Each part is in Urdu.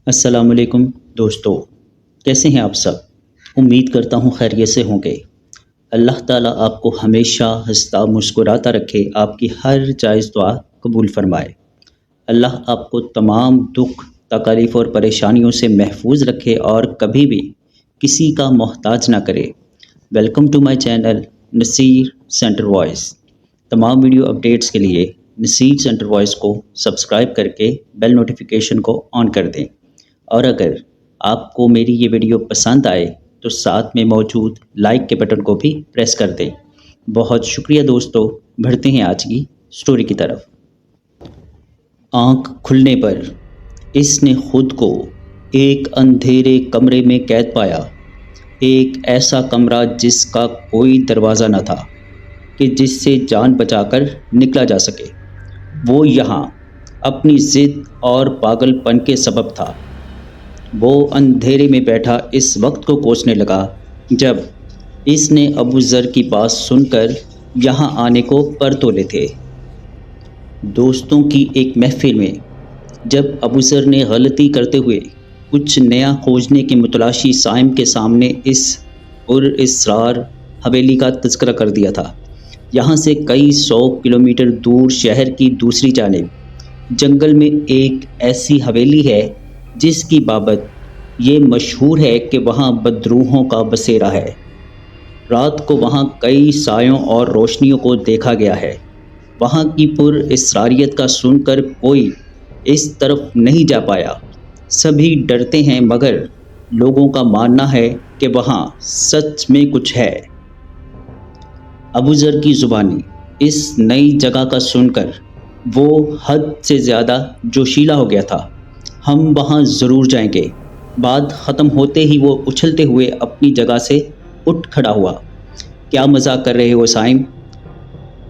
السلام علیکم دوستو، کیسے ہیں آپ سب؟ امید کرتا ہوں خیریت سے ہوں گے۔ اللہ تعالیٰ آپ کو ہمیشہ ہنستا مسکراتا رکھے، آپ کی ہر جائز دعا قبول فرمائے۔ اللہ آپ کو تمام دکھ تکالیف اور پریشانیوں سے محفوظ رکھے اور کبھی بھی کسی کا محتاج نہ کرے۔ Welcome to my channel Naseer centre voice. تمام ویڈیو اپڈیٹس کے لیے نصیر سینٹر وائس کو سبسکرائب کر کے بیل نوٹیفیکیشن کو آن کر دیں، اور اگر آپ کو میری یہ ویڈیو پسند آئے تو ساتھ میں موجود لائک کے بٹن کو بھی پریس کر دیں۔ بہت شکریہ دوستو، بڑھتے ہیں آج کی سٹوری کی طرف۔ آنکھ کھلنے پر اس نے خود کو ایک اندھیرے کمرے میں قید پایا، ایک ایسا کمرہ جس کا کوئی دروازہ نہ تھا کہ جس سے جان بچا کر نکلا جا سکے۔ وہ یہاں اپنی ضد اور پاگل پن کے سبب تھا۔ وہ اندھیرے میں بیٹھا اس وقت کو کوسنے لگا جب اس نے ابو ذر کی بات سن کر یہاں آنے کو پر تولے تھے۔ دوستوں کی ایک محفل میں جب ابو ذر نے غلطی کرتے ہوئے کچھ نیا کھوجنے کے متلاشی صائم کے سامنے اس پر اسرار حویلی کا تذکرہ کر دیا تھا، یہاں سے کئی 100 کلومیٹر دور شہر کی دوسری جانب جنگل میں ایک ایسی حویلی ہے جس کی بابت یہ مشہور ہے کہ وہاں بدروحوں کا بسیرا ہے۔ رات کو وہاں کئی سایوں اور روشنیوں کو دیکھا گیا ہے۔ وہاں کی پر اسراریت کا سن کر کوئی اس طرف نہیں جا پایا۔ سبھی ڈرتے ہیں مگر لوگوں کا ماننا ہے کہ وہاں سچ میں کچھ ہے۔ ابو ذر کی زبانی اس نئی جگہ کا سن کر وہ حد سے زیادہ جوشیلا ہو گیا تھا۔ ہم وہاں ضرور جائیں گے۔ بات ختم ہوتے ہی وہ اچھلتے ہوئے اپنی جگہ سے اٹھ کھڑا ہوا۔ کیا مذاق کر رہے ہو صائم؟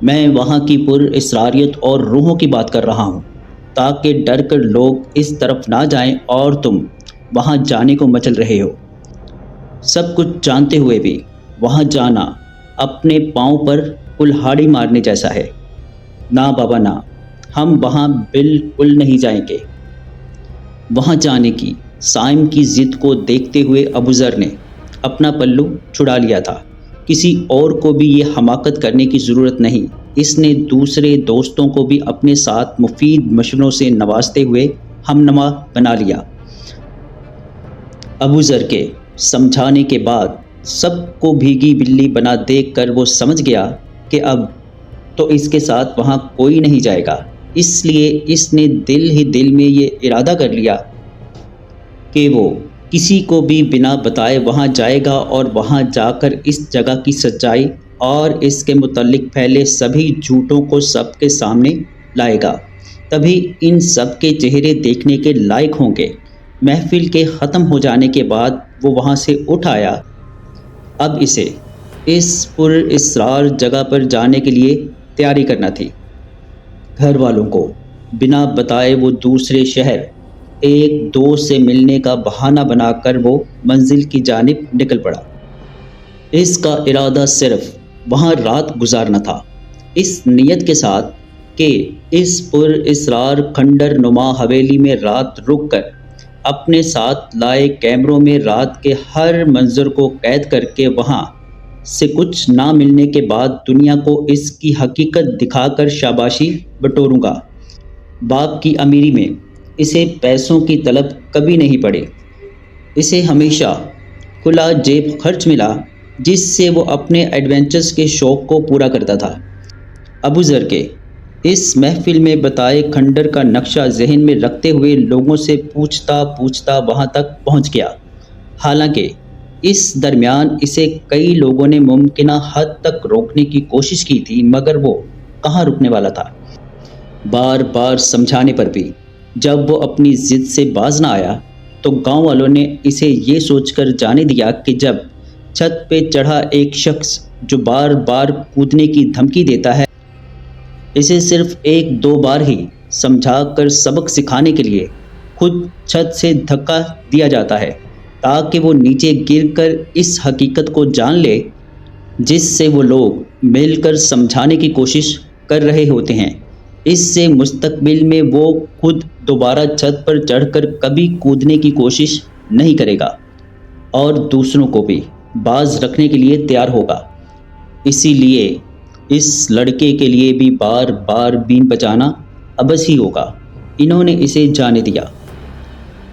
میں وہاں کی پر اسراریت اور روحوں کی بات کر رہا ہوں، تاکہ ڈر کر لوگ اس طرف نہ جائیں اور تم وہاں جانے کو مچل رہے ہو۔ سب کچھ جانتے ہوئے بھی وہاں جانا اپنے پاؤں پر کلہاڑی مارنے جیسا ہے۔ نہ بابا نہ، ہم وہاں بالکل نہیں جائیں گے۔ وہاں جانے کی صائم کی ضد کو دیکھتے ہوئے ابو ذر نے اپنا پلو چھڑا لیا تھا۔ کسی اور کو بھی یہ حماقت کرنے کی ضرورت نہیں۔ اس نے دوسرے دوستوں کو بھی اپنے ساتھ مفید مشوروں سے نوازتے ہوئے ہم نوا بنا لیا۔ ابو ذر کے سمجھانے کے بعد سب کو بھیگی بلی بنا دیکھ کر وہ سمجھ گیا کہ اب تو اس کے ساتھ وہاں کوئی نہیں جائے گا۔ اس لیے اس نے دل ہی دل میں یہ ارادہ کر لیا کہ وہ کسی کو بھی بنا بتائے وہاں جائے گا اور وہاں جا کر اس جگہ کی سچائی اور اس کے متعلق پھیلے سبھی جھوٹوں کو سب کے سامنے لائے گا۔ تبھی ان سب کے چہرے دیکھنے کے لائق ہوں گے۔ محفل کے ختم ہو جانے کے بعد وہ وہاں سے اٹھ آیا۔ اب اسے اس پر اسرار جگہ پر جانے کے لیے تیاری کرنا تھی۔ گھر والوں کو بنا بتائے وہ دوسرے شہر ایک دوست سے ملنے کا بہانہ بنا کر وہ منزل کی جانب نکل پڑا۔ اس کا ارادہ صرف وہاں رات گزارنا تھا، اس نیت کے ساتھ کہ اس پر اسرار کھنڈر نما حویلی میں رات رک کر اپنے ساتھ لائے کیمروں میں رات کے ہر منظر کو قید کر کے وہاں سے کچھ نہ ملنے کے بعد دنیا کو اس کی حقیقت دکھا کر شاباشی بٹوروں گا۔ باپ کی امیری میں اسے پیسوں کی طلب کبھی نہیں پڑی۔ اسے ہمیشہ کھلا جیب خرچ ملا جس سے وہ اپنے ایڈونچرز کے شوق کو پورا کرتا تھا۔ ابو ذر کے اس محفل میں بتائے کھنڈر کا نقشہ ذہن میں رکھتے ہوئے لوگوں سے پوچھتا پوچھتا وہاں تک پہنچ گیا۔ حالانکہ اس درمیان اسے کئی لوگوں نے ممکنہ حد تک روکنے کی کوشش کی تھی، مگر وہ کہاں رکنے والا تھا۔ بار بار سمجھانے پر بھی جب وہ اپنی ضد سے باز نہ آیا تو گاؤں والوں نے اسے یہ سوچ کر جانے دیا کہ جب چھت پہ چڑھا ایک شخص جو بار بار کودنے کی دھمکی دیتا ہے، اسے صرف 1-2 بار ہی سمجھا کر سبق سکھانے کے لیے خود چھت سے دھکا دیا جاتا ہے تاکہ وہ نیچے گر کر اس حقیقت کو جان لے جس سے وہ لوگ مل کر سمجھانے کی کوشش کر رہے ہوتے ہیں اس سے مستقبل میں وہ خود دوبارہ چھت پر چڑھ کر کبھی کودنے کی کوشش نہیں کرے گا اور دوسروں کو بھی باز رکھنے کے لیے تیار ہوگا۔ اسی لیے اس لڑکے کے لیے بھی بار بار بین بجانا عبث ہی ہوگا۔ انہوں نے اسے جانے دیا۔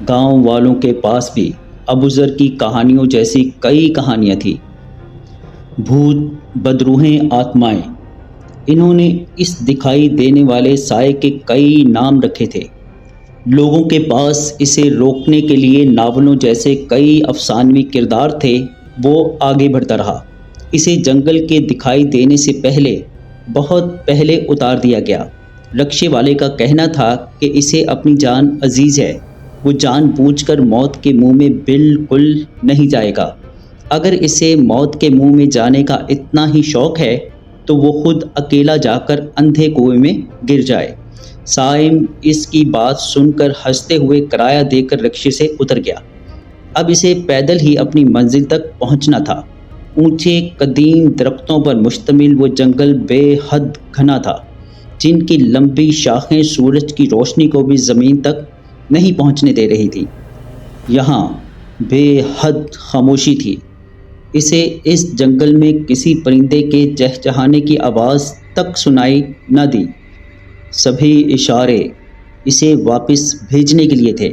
گاؤں والوں کے پاس بھی ابوذر کی کہانیوں جیسی کئی کہانیاں تھیں۔ بھوت، بدروحیں، آتمائیں، انہوں نے اس دکھائی دینے والے سائے کے کئی نام رکھے تھے۔ لوگوں کے پاس اسے روکنے کے لیے ناولوں جیسے کئی افسانوی کردار تھے۔ وہ آگے بڑھتا رہا۔ اسے جنگل کے دکھائی دینے سے پہلے، بہت پہلے اتار دیا گیا۔ رکشے والے کا کہنا تھا کہ اسے اپنی جان عزیز ہے، وہ جان بوجھ کر موت کے منہ میں بالکل نہیں جائے گا۔ اگر اسے موت کے منہ میں جانے کا اتنا ہی شوق ہے تو وہ خود اکیلا جا کر اندھے کنویں میں گر جائے۔ سائم اس کی بات سن کر ہنستے ہوئے کرایہ دے کر رکشے سے اتر گیا۔ اب اسے پیدل ہی اپنی منزل تک پہنچنا تھا۔ اونچے قدیم درختوں پر مشتمل وہ جنگل بے حد گھنا تھا، جن کی لمبی شاخیں سورج کی روشنی کو بھی زمین تک نہیں پہنچنے دے رہی تھی۔ یہاں بے حد خاموشی تھی۔ اسے اس جنگل میں کسی پرندے کے چہچہانے کی آواز تک سنائی نہ دی۔ سبھی اشارے اسے واپس بھیجنے کے لیے تھے،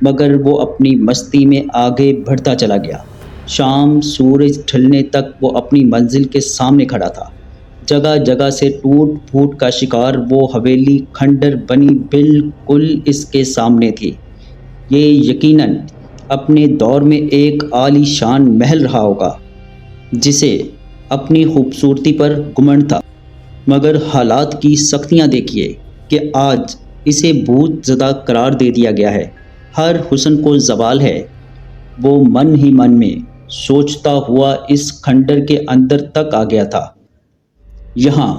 مگر وہ اپنی مستی میں آگے بڑھتا چلا گیا۔ شام سورج ڈھلنے تک وہ اپنی منزل کے سامنے کھڑا تھا۔ جگہ جگہ سے ٹوٹ پھوٹ کا شکار وہ حویلی کھنڈر بنی بالکل اس کے سامنے تھی۔ یہ یقیناً اپنے دور میں ایک عالی شان محل رہا ہوگا، جسے اپنی خوبصورتی پر گھمنڈ تھا، مگر حالات کی سختیاں دیکھیے کہ آج اسے بھوت زدہ قرار دے دیا گیا ہے۔ ہر حسن کو زوال ہے۔ وہ من ہی من میں سوچتا ہوا اس کھنڈر کے اندر تک آ گیا تھا۔ یہاں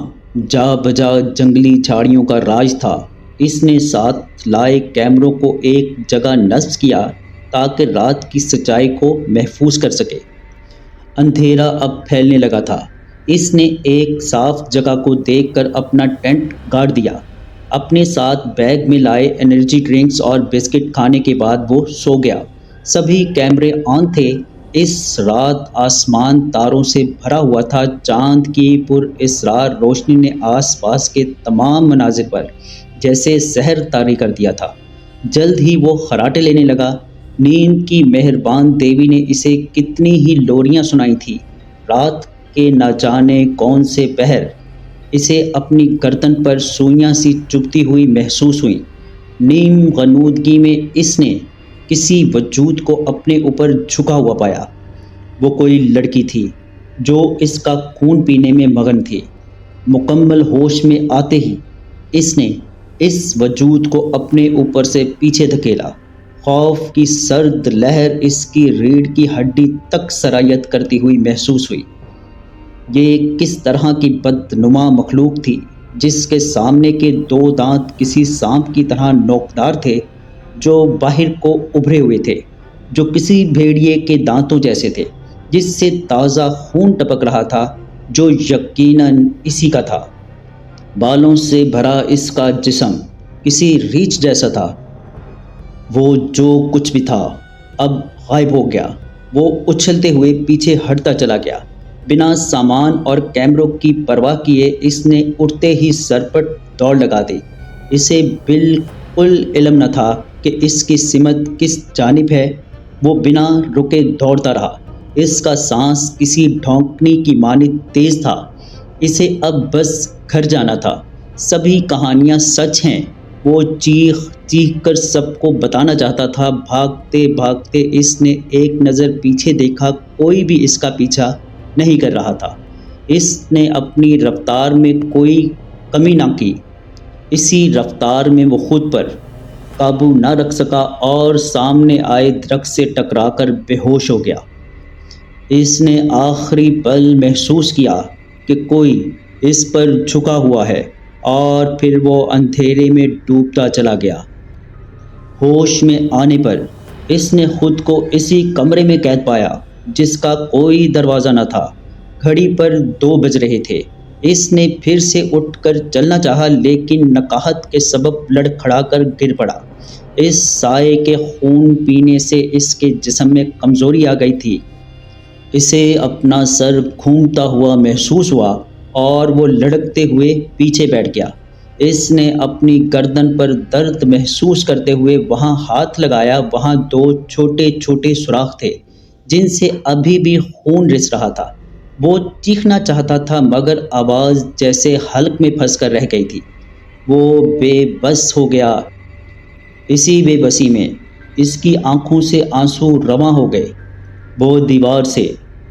جا بجا جنگلی جھاڑیوں کا راج تھا۔ اس نے ساتھ لائے کیمروں کو ایک جگہ نصب کیا تاکہ رات کی سچائی کو محفوظ کر سکے۔ اندھیرا اب پھیلنے لگا تھا۔ اس نے ایک صاف جگہ کو دیکھ کر اپنا ٹینٹ گاڑ دیا۔ اپنے ساتھ بیگ میں لائے انرجی ڈرنکس اور بسکٹ کھانے کے بعد وہ سو گیا۔ سبھی کیمرے آن تھے۔ اس رات آسمان تاروں سے بھرا ہوا تھا۔ چاند کی پر اسرار روشنی نے آس پاس کے تمام مناظر پر جیسے سحر طاری کر دیا تھا۔ جلد ہی وہ خراٹے لینے لگا۔ نیند کی مہربان دیوی نے اسے کتنی ہی لوریاں سنائی تھی۔ رات کے نہ جانے کون سے پہر اسے اپنی گردن پر سوئیاں سی چبھتی ہوئی محسوس ہوئیں۔ نیم غنودگی میں اس نے کسی وجود کو اپنے اوپر جھکا ہوا پایا۔ وہ کوئی لڑکی تھی جو اس کا خون پینے میں مگن تھی۔ مکمل ہوش میں آتے ہی اس نے اس وجود کو اپنے اوپر سے پیچھے دھکیلا۔ خوف کی سرد لہر اس کی ریڑھ کی ہڈی تک سرایت کرتی ہوئی محسوس ہوئی۔ یہ کس طرح کی بدنما مخلوق تھی جس کے سامنے کے دو دانت کسی سانپ کی طرح نوکدار تھے، جو باہر کو ابھرے ہوئے تھے، جو کسی بھیڑیے کے دانتوں جیسے تھے، جس سے تازہ خون ٹپک رہا تھا، جو یقیناً اسی کا تھا۔ بالوں سے بھرا اس کا جسم کسی ریچھ جیسا تھا۔ وہ جو کچھ بھی تھا اب غائب ہو گیا۔ وہ اچھلتے ہوئے پیچھے ہٹتا چلا گیا۔ بنا سامان اور کیمروں کی پرواہ کیے اس نے اٹھتے ہی سر پر دوڑ لگا دی۔ اسے بالکل علم نہ تھا کہ اس کی سمت کس جانب ہے۔ وہ بنا رکے دوڑتا رہا۔ اس کا سانس کسی ڈھونکنی کی مانند تیز تھا۔ اسے اب بس گھر جانا تھا۔ سبھی کہانیاں سچ ہیں۔ وہ چیخ چیخ کر سب کو بتانا چاہتا تھا۔ بھاگتے بھاگتے اس نے ایک نظر پیچھے دیکھا، کوئی بھی اس کا پیچھا نہیں کر رہا تھا۔ اس نے اپنی رفتار میں کوئی کمی نہ کی۔ اسی رفتار میں وہ خود پر قابو نہ رکھ سکا اور سامنے آئے درخت سے ٹکرا کر بے ہوش ہو گیا۔ اس نے آخری پل محسوس کیا کہ کوئی اس پر جھکا ہوا ہے اور پھر وہ اندھیرے میں ڈوبتا چلا گیا۔ ہوش میں آنے پر اس نے خود کو اسی کمرے میں قید پایا جس کا کوئی دروازہ نہ تھا۔ گھڑی پر 2 بج رہے تھے۔ اس نے پھر سے اٹھ کر چلنا چاہا لیکن نقاہت کے سبب لڑکھڑا کر گر پڑا۔ اس سائے کے خون پینے سے اس کے جسم میں کمزوری آ گئی تھی۔ اسے اپنا سر گھومتا ہوا محسوس ہوا اور وہ لڑکتے ہوئے پیچھے بیٹھ گیا۔ اس نے اپنی گردن پر درد محسوس کرتے ہوئے وہاں ہاتھ لگایا۔ وہاں 2 چھوٹے چھوٹے سوراخ تھے جن سے ابھی بھی خون رس رہا تھا۔ وہ چیخنا چاہتا تھا مگر آواز جیسے حلق میں پھنس کر رہ گئی تھی۔ وہ بے بس ہو گیا۔ اسی بے بسی میں اس کی آنکھوں سے آنسو رواں ہو گئے۔ وہ دیوار سے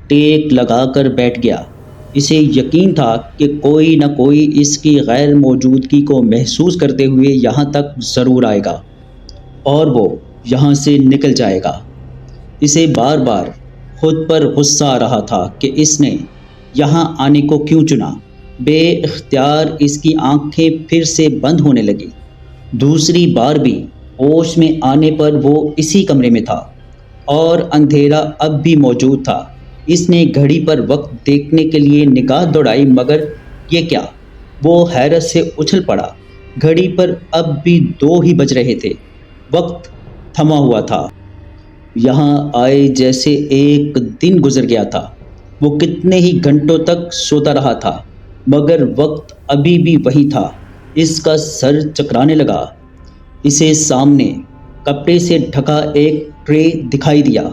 ٹیک لگا کر بیٹھ گیا۔ اسے یقین تھا کہ کوئی نہ کوئی اس کی غیر موجودگی کو محسوس کرتے ہوئے یہاں تک ضرور آئے گا اور وہ یہاں سے نکل جائے گا۔ اسے بار بار خود پر غصہ آ رہا تھا کہ اس نے یہاں آنے کو کیوں چنا۔ بے اختیار اس کی آنکھیں پھر سے بند ہونے لگی۔ دوسری بار بھی ہوش میں آنے پر وہ اسی کمرے میں تھا اور اندھیرا اب بھی موجود تھا۔ اس نے گھڑی پر وقت دیکھنے کے لیے نگاہ دوڑائی مگر یہ کیا؟ وہ حیرت سے اچھل پڑا۔ گھڑی پر اب بھی 2 ہی بج رہے تھے۔ وقت تھما ہوا تھا۔ یہاں آئے جیسے ایک دن گزر گیا تھا۔ وہ کتنے ہی گھنٹوں تک سوتا رہا تھا مگر وقت ابھی بھی وہی تھا۔ اس کا سر چکرانے لگا۔ اسے سامنے کپڑے سے ڈھکا ایک ٹرے دکھائی دیا۔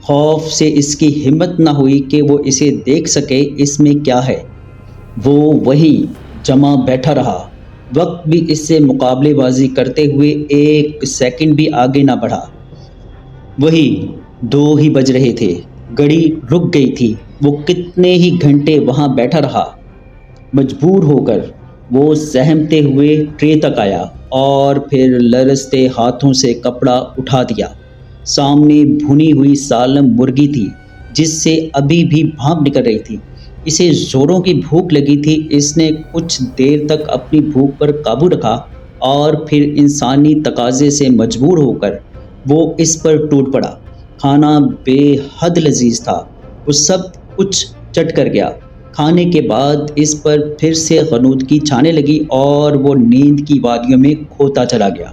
خوف سے اس کی ہمت نہ ہوئی کہ وہ اسے دیکھ سکے اس میں کیا ہے۔ وہ وہیں جمع بیٹھا رہا۔ وقت بھی اس سے مقابلے بازی کرتے ہوئے 1 سیکنڈ بھی آگے نہ بڑھا۔ وہی 2 ہی بج رہے تھے۔ گھڑی رک گئی تھی۔ وہ کتنے ہی گھنٹے وہاں بیٹھا رہا۔ مجبور ہو کر وہ سہمتے ہوئے ٹرے تک آیا اور پھر لرزتے ہاتھوں سے کپڑا اٹھا دیا۔ سامنے بھنی ہوئی سالم مرغی تھی جس سے ابھی بھی بھاپ نکل رہی تھی۔ اسے زوروں کی بھوک لگی تھی۔ اس نے کچھ دیر تک اپنی بھوک پر قابو رکھا اور پھر انسانی تقاضے سے مجبور ہو کر وہ اس پر ٹوٹ پڑا۔ کھانا بے حد لذیذ تھا۔ وہ سب کچھ چٹ کر گیا۔ کھانے کے بعد اس پر پھر سے غنودگی چھانے لگی اور وہ نیند کی وادیوں میں کھوتا چلا گیا۔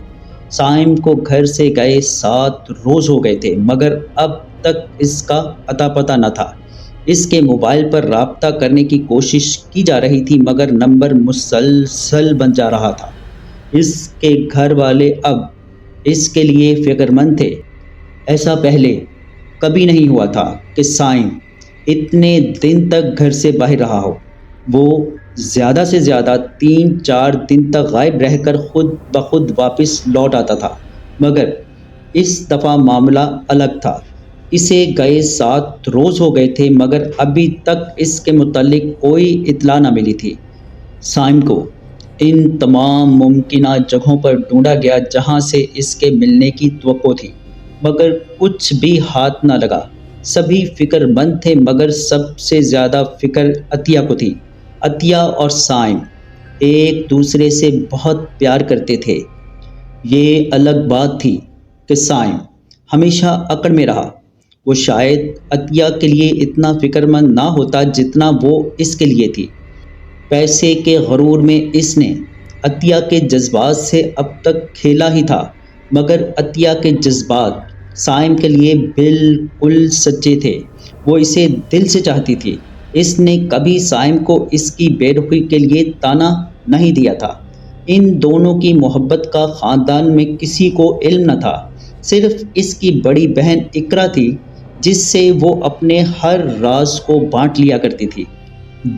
صائم کو گھر سے گئے 7 روز ہو گئے تھے مگر اب تک اس کا اتا پتہ نہ تھا۔ اس کے موبائل پر رابطہ کرنے کی کوشش کی جا رہی تھی مگر نمبر مسلسل بند جا رہا تھا۔ اس کے گھر والے اب اس کے لیے فکر مند تھے۔ ایسا پہلے کبھی نہیں ہوا تھا کہ صائم اتنے دن تک گھر سے باہر رہا ہو۔ وہ زیادہ سے زیادہ 3-4 دن تک غائب رہ کر خود بخود واپس لوٹ آتا تھا مگر اس دفعہ معاملہ الگ تھا۔ اسے گئے 7 روز ہو گئے تھے مگر ابھی تک اس کے متعلق کوئی اطلاع نہ ملی تھی۔ صائم کو ان تمام ممکنہ جگہوں پر ڈھونڈا گیا جہاں سے اس کے ملنے کی توقع تھی مگر کچھ بھی ہاتھ نہ لگا۔ سبھی فکر مند تھے مگر سب سے زیادہ فکر عطیہ کو تھی۔ عطیہ اور صائم ایک دوسرے سے بہت پیار کرتے تھے۔ یہ الگ بات تھی کہ صائم ہمیشہ اکڑ میں رہا۔ وہ شاید عطیہ کے لیے اتنا فکر مند نہ ہوتا جتنا وہ اس کے لیے تھی۔ پیسے کے غرور میں اس نے عطیہ کے جذبات سے اب تک کھیلا ہی تھا مگر عطیہ کے جذبات صائم کے لیے بالکل سچے تھے۔ وہ اسے دل سے چاہتی تھی۔ اس نے کبھی صائم کو اس کی بے رخی کے لیے طعنہ نہیں دیا تھا۔ ان دونوں کی محبت کا خاندان میں کسی کو علم نہ تھا۔ صرف اس کی بڑی بہن اقرا تھی جس سے وہ اپنے ہر راز کو بانٹ لیا کرتی تھی۔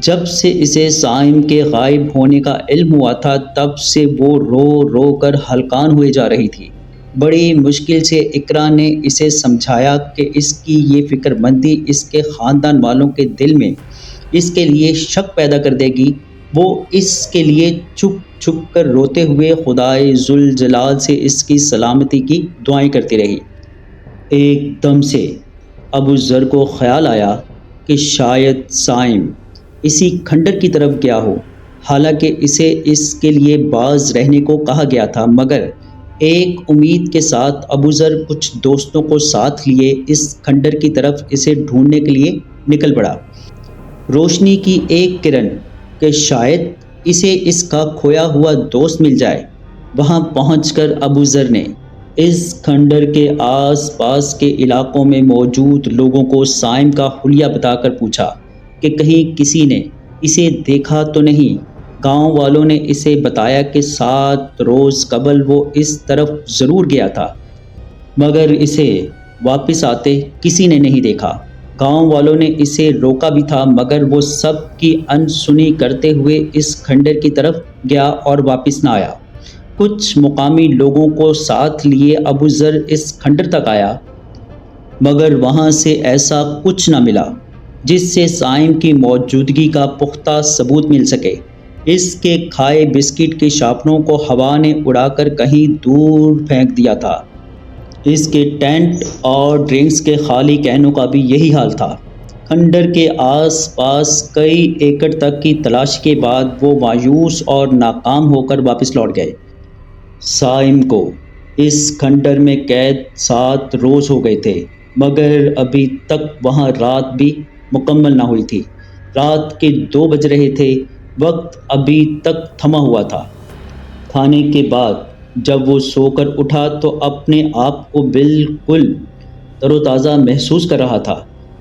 جب سے اسے صائم کے غائب ہونے کا علم ہوا تھا تب سے وہ رو رو کر ہلکان ہوئے جا رہی تھی۔ بڑی مشکل سے اقرا نے اسے سمجھایا کہ اس کی یہ فکر مندی اس کے خاندان والوں کے دل میں اس کے لیے شک پیدا کر دے گی۔ وہ اس کے لیے چھپ چھپ کر روتے ہوئے خدائے ذوالجلال سے اس کی سلامتی کی دعائیں کرتی رہی۔ ایک دم سے ابو ذر کو خیال آیا کہ شاید صائم اسی کھنڈر کی طرف گیا ہو۔ حالانکہ اسے اس کے لیے باز رہنے کو کہا گیا تھا مگر ایک امید کے ساتھ ابو ذر کچھ دوستوں کو ساتھ لیے اس کھنڈر کی طرف اسے ڈھونڈنے کے لیے نکل پڑا۔ روشنی کی ایک کرن کہ شاید اسے اس کا کھویا ہوا دوست مل جائے۔ وہاں پہنچ کر ابو ذر نے اس کھنڈر کے آس پاس کے علاقوں میں موجود لوگوں کو سائم کا حلیہ بتا کر پوچھا کہ کہیں کسی نے اسے دیکھا تو نہیں۔ گاؤں والوں نے اسے بتایا کہ 7 روز قبل وہ اس طرف ضرور گیا تھا، مگر اسے واپس آتے کسی نے نہیں دیکھا۔ گاؤں والوں نے اسے روکا بھی تھا، مگر وہ سب کی انسنی کرتے ہوئے اس کھنڈر کی طرف گیا اور واپس نہ آیا۔ کچھ مقامی لوگوں کو ساتھ لیے ابو ذر اس کھنڈر تک آیا، مگر وہاں سے ایسا کچھ نہ ملا جس سے سائم کی موجودگی کا پختہ ثبوت مل سکے۔ اس کے کھائے بسکٹ کے شاپنوں کو ہوا نے اڑا کر کہیں دور پھینک دیا تھا۔ اس کے ٹینٹ اور ڈرنکس کے خالی کینوں کا بھی یہی حال تھا۔ کھنڈر کے آس پاس کئی ایکڑ تک کی تلاش کے بعد وہ مایوس اور ناکام ہو کر واپس لوٹ گئے۔ سائم کو اس کھنڈر میں قید 7 روز ہو گئے تھے، مگر ابھی تک وہاں رات بھی مکمل نہ ہوئی تھی۔ رات کے 2 بج رہے تھے، وقت ابھی تک تھما ہوا تھا۔ کھانے کے بعد جب وہ سو کر اٹھا تو اپنے آپ کو بالکل تر و تازہ محسوس کر رہا تھا۔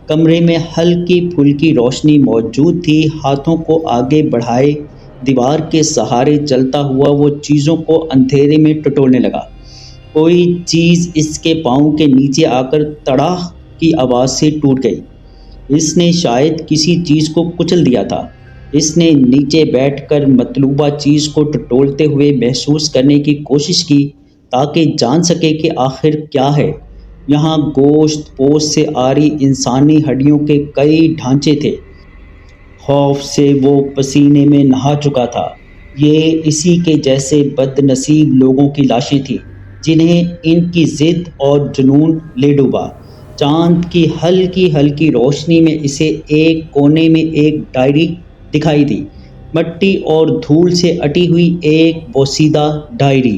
کمرے میں ہلکی پھلکی روشنی موجود تھی۔ ہاتھوں کو آگے بڑھائے دیوار کے سہارے چلتا ہوا وہ چیزوں کو اندھیرے میں ٹٹولنے لگا۔ کوئی چیز اس کے پاؤں کے نیچے آ کر تڑاخ کی آواز سے ٹوٹ گئی۔ اس نے شاید کسی چیز کو کچل دیا تھا۔ اس نے نیچے بیٹھ کر مطلوبہ چیز کو ٹٹولتے ہوئے محسوس کرنے کی کوشش کی تاکہ جان سکے کہ آخر کیا ہے۔ یہاں گوشت پوش سے آری انسانی ہڈیوں کے کئی ڈھانچے تھے۔ خوف سے وہ پسینے میں نہا چکا تھا۔ یہ اسی کے جیسے بد نصیب لوگوں کی لاشیں تھیں جنہیں ان کی ضد اور جنون لے ڈوبا۔ چاند کی ہلکی ہلکی روشنی میں اسے ایک کونے میں ایک ڈائری دکھائی دی، مٹی اور دھول سے اٹی ہوئی ایک بوسیدہ ڈائری۔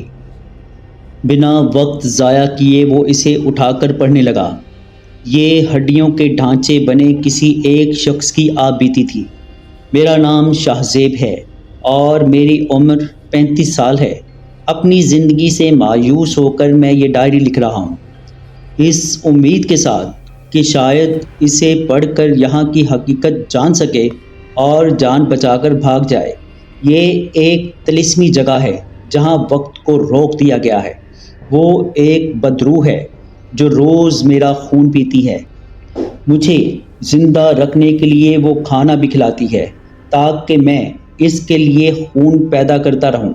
بنا وقت ضائع کیے وہ اسے اٹھا کر پڑھنے لگا۔ یہ ہڈیوں کے ڈھانچے بنے کسی ایک شخص کی آپ بیتی تھی۔ میرا نام شاہزیب ہے اور میری عمر 35 سال ہے۔ اپنی زندگی سے مایوس ہو کر میں یہ ڈائری لکھ رہا ہوں، اس امید کے ساتھ کہ شاید اسے پڑھ کر یہاں کی حقیقت جان سکے اور جان بچا کر بھاگ جائے۔ یہ ایک طلسمی جگہ ہے جہاں وقت کو روک دیا گیا ہے۔ وہ ایک بدروح ہے جو روز میرا خون پیتی ہے۔ مجھے زندہ رکھنے کے لیے وہ کھانا بھی کھلاتی ہے تاکہ میں اس کے لیے خون پیدا کرتا رہوں۔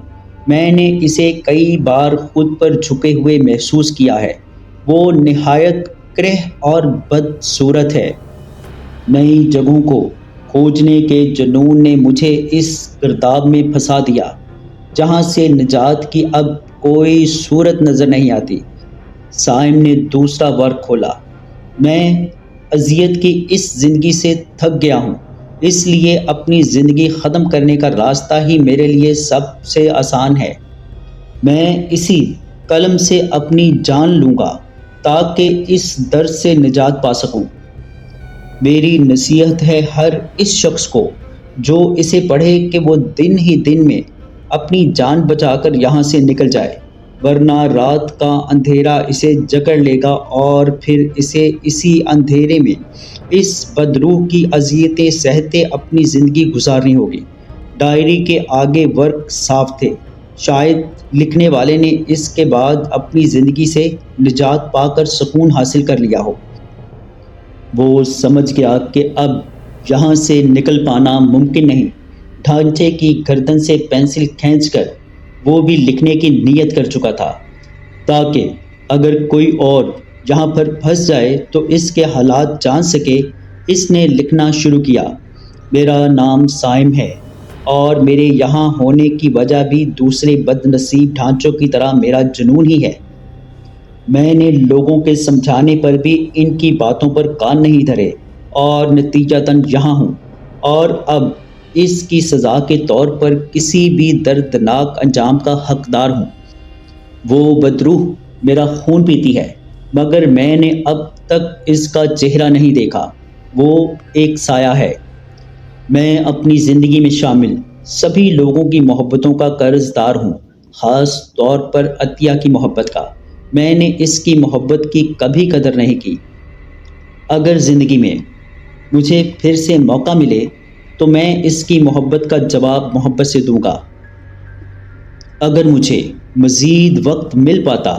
میں نے اسے کئی بار خود پر جھکے ہوئے محسوس کیا ہے۔ وہ نہایت کرہ اور بدصورت ہے۔ نئی جگہوں کو کھوجنے کے جنون نے مجھے اس گرداب میں پھنسا دیا جہاں سے نجات کی اب کوئی صورت نظر نہیں آتی۔ سائم نے دوسرا ورق کھولا۔ میں اذیت کی اس زندگی سے تھک گیا ہوں، اس لیے اپنی زندگی ختم کرنے کا راستہ ہی میرے لیے سب سے آسان ہے۔ میں اسی قلم سے اپنی جان لوں گا تاکہ اس درد سے نجات پا سکوں۔ میری نصیحت ہے ہر اس شخص کو جو اسے پڑھے کہ وہ دن ہی دن میں اپنی جان بچا کر یہاں سے نکل جائے، ورنہ رات کا اندھیرا اسے جکڑ لے گا اور پھر اسے اسی اندھیرے میں اس بدروح کی اذیتیں سہتے اپنی زندگی گزارنی ہوگی۔ ڈائری کے آگے ورق صاف تھے۔ شاید لکھنے والے نے اس کے بعد اپنی زندگی سے نجات پا کر سکون حاصل کر لیا ہو۔ وہ سمجھ گیا کہ اب یہاں سے نکل پانا ممکن نہیں۔ ڈھانچے کی گردن سے پینسل کھینچ کر وہ بھی لکھنے کی نیت کر چکا تھا تاکہ اگر کوئی اور یہاں پر پھنس جائے تو اس کے حالات جان سکے۔ اس نے لکھنا شروع کیا۔ میرا نام سائم ہے اور میرے یہاں ہونے کی وجہ بھی دوسرے بد نصیب ڈھانچوں کی طرح میرا جنون ہی ہے۔ میں نے لوگوں کے سمجھانے پر بھی ان کی باتوں پر کان نہیں دھرے اور نتیجتاً یہاں ہوں، اور اب اس کی سزا کے طور پر کسی بھی دردناک انجام کا حقدار ہوں۔ وہ بدروح میرا خون پیتی ہے، مگر میں نے اب تک اس کا چہرہ نہیں دیکھا۔ وہ ایک سایہ ہے۔ میں اپنی زندگی میں شامل سبھی لوگوں کی محبتوں کا قرض دار ہوں، خاص طور پر عطیہ کی محبت کا۔ میں نے اس کی محبت کی کبھی قدر نہیں کی۔ اگر زندگی میں مجھے پھر سے موقع ملے تو میں اس کی محبت کا جواب محبت سے دوں گا۔ اگر مجھے مزید وقت مل پاتا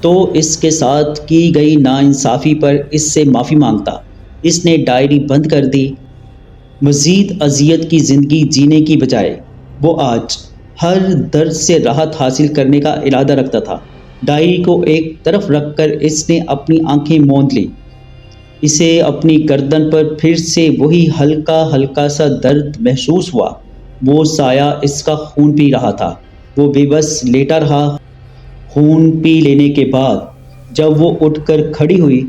تو اس کے ساتھ کی گئی ناانصافی پر اس سے معافی مانگتا۔ اس نے ڈائری بند کر دی۔ مزید اذیت کی زندگی جینے کی بجائے وہ آج ہر درد سے راحت حاصل کرنے کا ارادہ رکھتا تھا۔ ڈائری کو ایک طرف رکھ کر اس نے اپنی آنکھیں موند لی۔ اسے اپنی گردن پر پھر سے وہی ہلکا ہلکا سا درد محسوس ہوا۔ وہ سایہ اس کا خون پی رہا تھا۔ وہ بے بس لیٹا رہا۔ خون پی لینے کے بعد جب وہ اٹھ کر کھڑی ہوئی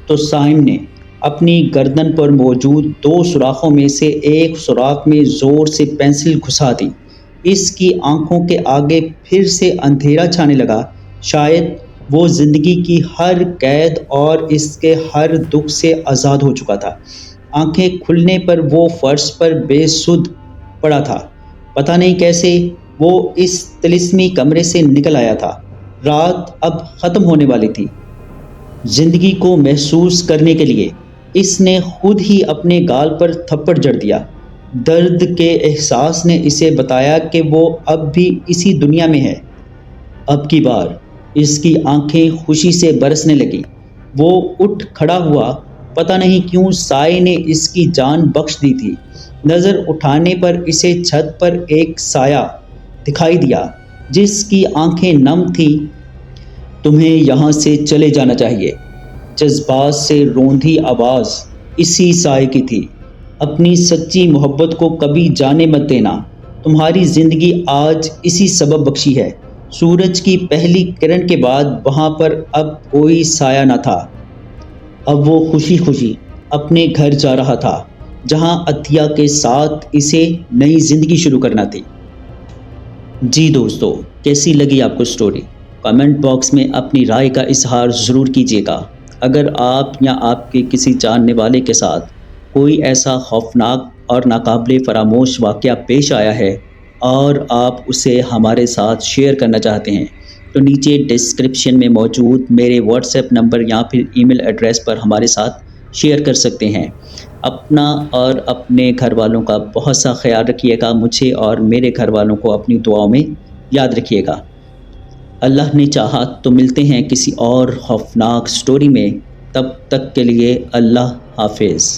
تو سائم نے اپنی گردن پر موجود 2 سوراخوں میں سے ایک سوراخ میں زور سے پینسل گھسا دی۔ اس کی آنکھوں کے آگے پھر سے اندھیرا چھانے لگا۔ شاید وہ زندگی کی ہر قید اور اس کے ہر دکھ سے آزاد ہو چکا تھا۔ آنکھیں کھلنے پر وہ فرش پر بے سدھ پڑا تھا۔ پتہ نہیں کیسے وہ اس طلسمی کمرے سے نکل آیا تھا۔ رات اب ختم ہونے والی تھی۔ زندگی کو محسوس کرنے کے لیے اس نے خود ہی اپنے گال پر تھپڑ جڑ دیا۔ درد کے احساس نے اسے بتایا کہ وہ اب بھی اسی دنیا میں ہے۔ اب کی بار اس کی آنکھیں خوشی سے برسنے لگیں۔ وہ اٹھ کھڑا ہوا۔ پتہ نہیں کیوں سائے نے اس کی جان بخش دی تھی۔ نظر اٹھانے پر اسے چھت پر ایک سایہ دکھائی دیا جس کی آنکھیں نم تھیں۔ تمہیں یہاں سے چلے جانا چاہیے۔ جذبات سے روندھی آواز اسی سائے کی تھی۔ اپنی سچی محبت کو کبھی جانے مت دینا۔ تمہاری زندگی آج اسی سبب بخشی ہے۔ سورج کی پہلی کرن کے بعد وہاں پر اب کوئی سایہ نہ تھا۔ اب وہ خوشی خوشی اپنے گھر جا رہا تھا جہاں عطیہ کے ساتھ اسے نئی زندگی شروع کرنا تھی۔ جی دوستو، کیسی لگی آپ کو سٹوری؟ کمنٹ باکس میں اپنی رائے کا اظہار ضرور کیجیے گا۔ اگر آپ یا آپ کے کسی جاننے والے کے ساتھ کوئی ایسا خوفناک اور ناقابل فراموش واقعہ پیش آیا ہے اور آپ اسے ہمارے ساتھ شیئر کرنا چاہتے ہیں تو نیچے ڈسکرپشن میں موجود میرے واٹس ایپ نمبر یا پھر ای میل ایڈریس پر ہمارے ساتھ شیئر کر سکتے ہیں۔ اپنا اور اپنے گھر والوں کا بہت سا خیال رکھیے گا۔ مجھے اور میرے گھر والوں کو اپنی دعاؤں میں یاد رکھیے گا۔ اللہ نے چاہا تو ملتے ہیں کسی اور خوفناک سٹوری میں۔ تب تک کے لیے اللہ حافظ۔